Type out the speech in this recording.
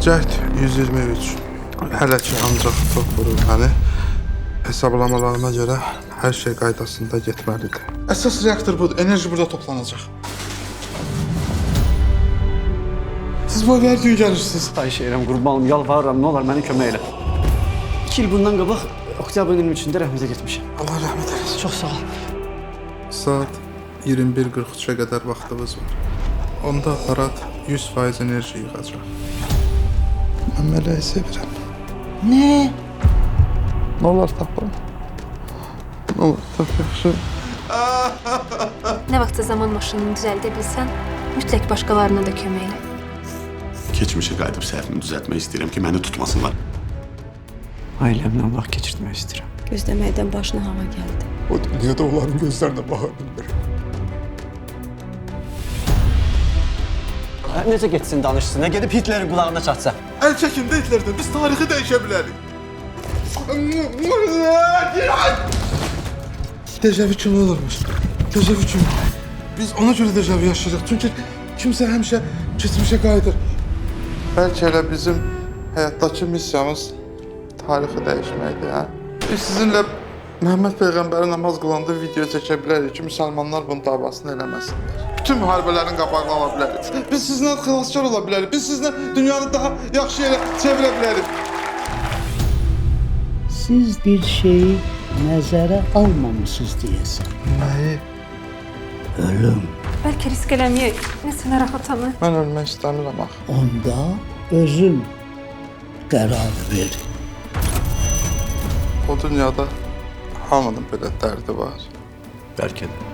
Cəhd 123. Hələ ki ancaq toxurur məni. Hesablamalarıma görə hər şey qaydasında getməlidir. Əsas reaktor budur. Enerji burada toplanacaq. Siz bu hər gün gəlirsiniz. Xahiş edirəm, qurbanım, yalvarıram, nə olar məni kömək elə. 2 il bundan qabaq oktyabrın 23-də rəhmətə getmişəm. Allah rəhmət eləsin. Çox sağ ol. Saat 21:43-ə qədər vaxtımız var. Onda aparat 100% enerji yığacaq. Mən mələyi sevirəm. Ne? Nə olar tapın? Nə olar tap yaxşı? Nə vaxtsa zaman maşınını düzəldə bilsən, mütləq başqalarına da kömək elə. Keçmişə qayıdıb səhvimi düzəltmək istəyirəm ki, məni tutmasınlar. Ailəmlə vaxt keçirtmək istəyirəm. Gözləməkdən başına hava gəldi. O dünyada onların gözlərinə baxa bilmir. Necə getsin danışsın, nə gedib Hitlerin qulağına çatsa? Əl çəkin də Hitlerdən, biz tarixi dəyişə bilərik. Dejavu kimi olurmuş. Dejavu kimi. Biz ona görə dejavu yaşayırıq. Çünki kimsə həmişə keçmişə qayıdır. Bəlkə elə bizim həyatdakı missiyamız tarixi dəyişməkdir, hə? Biz sizinlə Məhəmməd Peyğəmbəri namaz qılanda video çəkə bilərik ki, müsəlmanlar bunun davasını eləməsinlər. Bütün müharibələrin qabağını ala bilərik. Biz sizinlə xilaskar ola bilərik. Biz sizinlə dünyanı daha yaxşı yerə çevirə bilərik. Siz bir şeyi nəzərə almamışsınız deyəsən. Nəyi? Ölüm. Bəlkə risk eləməyək, nəsə narahatanı. Mən ölmək istəmirəm axı. Onda özün qərar ver. O dünyada hamının belə dərdi var. Bəlkə də.